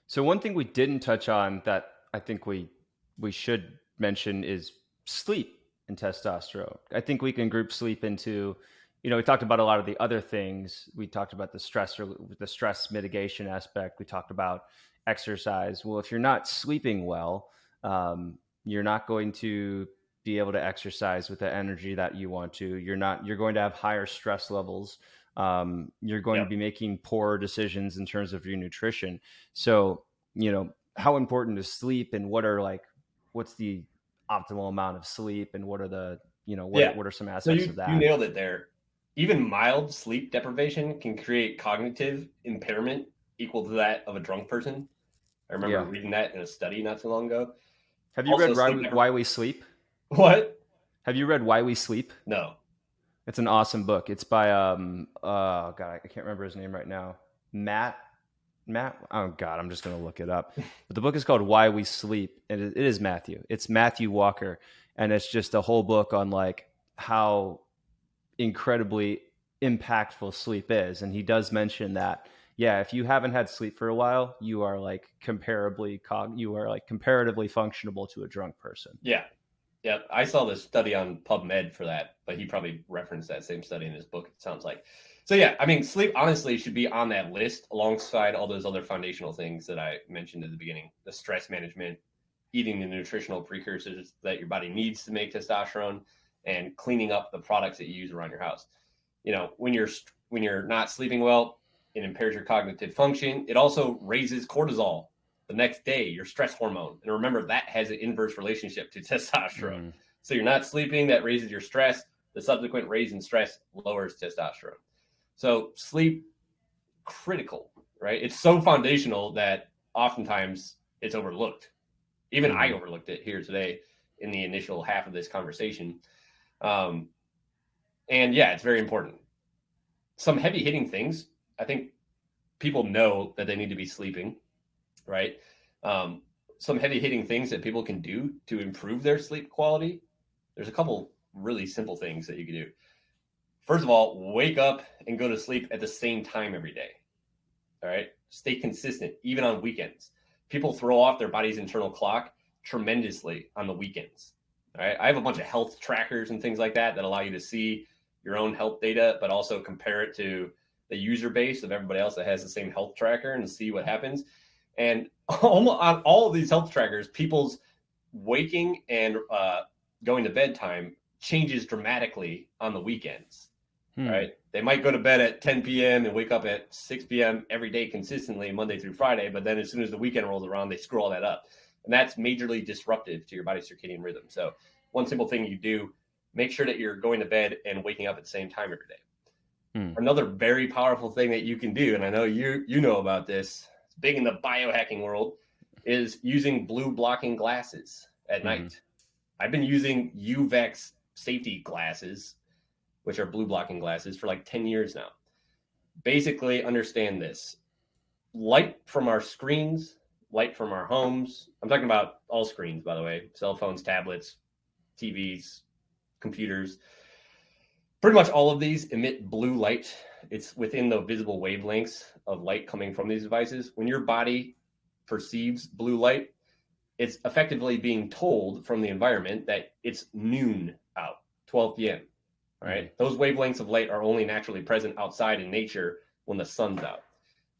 So one thing we didn't touch on that I think we should mention is sleep and testosterone. I think we can group sleep into, we talked about a lot of the other things. We talked about the stress mitigation aspect. We talked about exercise. Well, if you're not sleeping well, you're not going to be able to exercise with the energy that you want to. You're going to have higher stress levels. You're going to Yep. be making poor decisions in terms of your nutrition. So, how important is sleep, and what's the optimal amount of sleep, and what are the, Yeah. what are some So aspects of you that? nailed it there. Even mild sleep deprivation can create cognitive impairment equal to that of a drunk person. I remember Yeah. reading that in a study not too long ago. Have you Also, read sleep Why We Sleep? what? Have you read Why We Sleep? No. It's an awesome book. It's by oh god, I can't remember his name right now. Matt, oh god, I'm just going to look it up. But the book is called Why We Sleep, and it is Matthew. It's Matthew Walker, and it's just a whole book on like how incredibly impactful sleep is. And he does mention that, yeah, if you haven't had sleep for a while, you are like comparatively functionable to a drunk person. Yeah. Yeah. I saw this study on PubMed for that, but he probably referenced that same study in his book, it sounds like. So, yeah, I mean, sleep honestly should be on that list alongside all those other foundational things that I mentioned at the beginning: the stress management, eating the nutritional precursors that your body needs to make testosterone, and cleaning up the products that you use around your house. When you're not sleeping well, it impairs your cognitive function. It also raises cortisol the next day, your stress hormone. And remember, that has an inverse relationship to testosterone. Mm. So you're not sleeping, that raises your stress. The subsequent raise in stress lowers testosterone. So sleep, critical, right? It's so foundational that oftentimes it's overlooked. Even I Mm. overlooked it here today in the initial half of this conversation. Um, and yeah, it's very important. Some heavy hitting things, I think people know that they need to be sleeping, right? Um, some heavy hitting things that people can do to improve their sleep quality. There's a couple really simple things that you can do. First of all, wake up and go to sleep at the same time every day. All right. Stay consistent, even on weekends. People throw off their body's internal clock tremendously on the weekends. All right. I have a bunch of health trackers and things like that allow you to see your own health data, but also compare it to the user base of everybody else that has the same health tracker and see what happens. And almost on all of these health trackers, people's waking and going to bed time changes dramatically on the weekends. Hmm. Right? They might go to bed at 10 p.m. and wake up at 6 p.m. every day consistently, Monday through Friday. But then as soon as the weekend rolls around, they screw all that up. And that's majorly disruptive to your body's circadian rhythm. So, one simple thing you do, make sure that you're going to bed and waking up at the same time every day. Hmm. Another very powerful thing that you can do, and I know you know about this, it's big in the biohacking world, is using blue blocking glasses at Hmm. night. I've been using UVEX safety glasses, which are blue blocking glasses, for like 10 years now. Basically, understand this: light from our screens, light from our homes. I'm talking about all screens, by the way: cell phones, tablets, TVs, computers. Pretty much all of these emit blue light. It's within the visible wavelengths of light coming from these devices. When your body perceives blue light, it's effectively being told from the environment that it's noon out, 12 p.m. All Hmm. right. Those wavelengths of light are only naturally present outside in nature when the sun's out.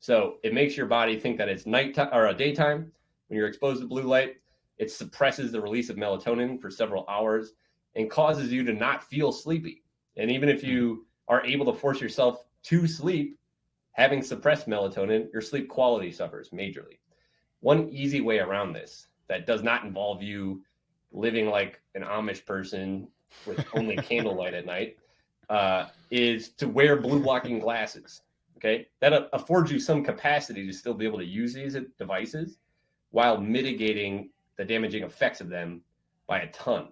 So it makes your body think that it's nighttime or a daytime when you're exposed to blue light. It suppresses the release of melatonin for several hours and causes you to not feel sleepy. And even if Hmm. you are able to force yourself to sleep, having suppressed melatonin, your sleep quality suffers majorly. One easy way around this that does not involve you living like an Amish person with only candlelight at night is to wear blue blocking glasses. Okay, that affords you some capacity to still be able to use these devices while mitigating the damaging effects of them by a ton.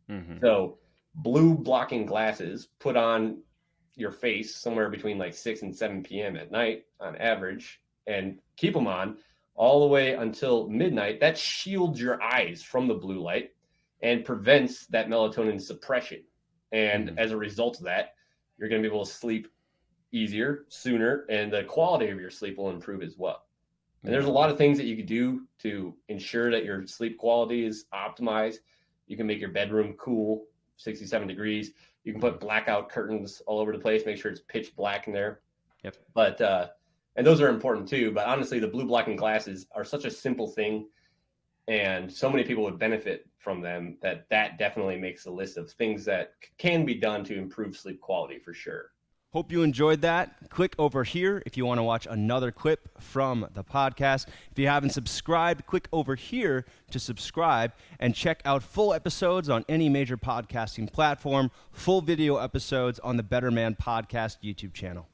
Hmm. So, blue blocking glasses put on your face somewhere between like 6 and 7 p.m. at night on average, and keep them on all the way until midnight. That shields your eyes from the blue light and prevents that melatonin suppression. And Hmm. as a result of that, you're going to be able to sleep easier, sooner, and the quality of your sleep will improve as well. And there's a lot of things that you could do to ensure that your sleep quality is optimized. You can make your bedroom cool, 67 degrees. You can put blackout curtains all over the place, make sure it's pitch black in there. Yep. But, and those are important too. But honestly, the blue blocking glasses are such a simple thing. And so many people would benefit from them that definitely makes a list of things that can be done to improve sleep quality for sure. Hope you enjoyed that. Click over here if you want to watch another clip from the podcast. If you haven't subscribed, click over here to subscribe and check out full episodes on any major podcasting platform, full video episodes on the Better Man Podcast YouTube channel.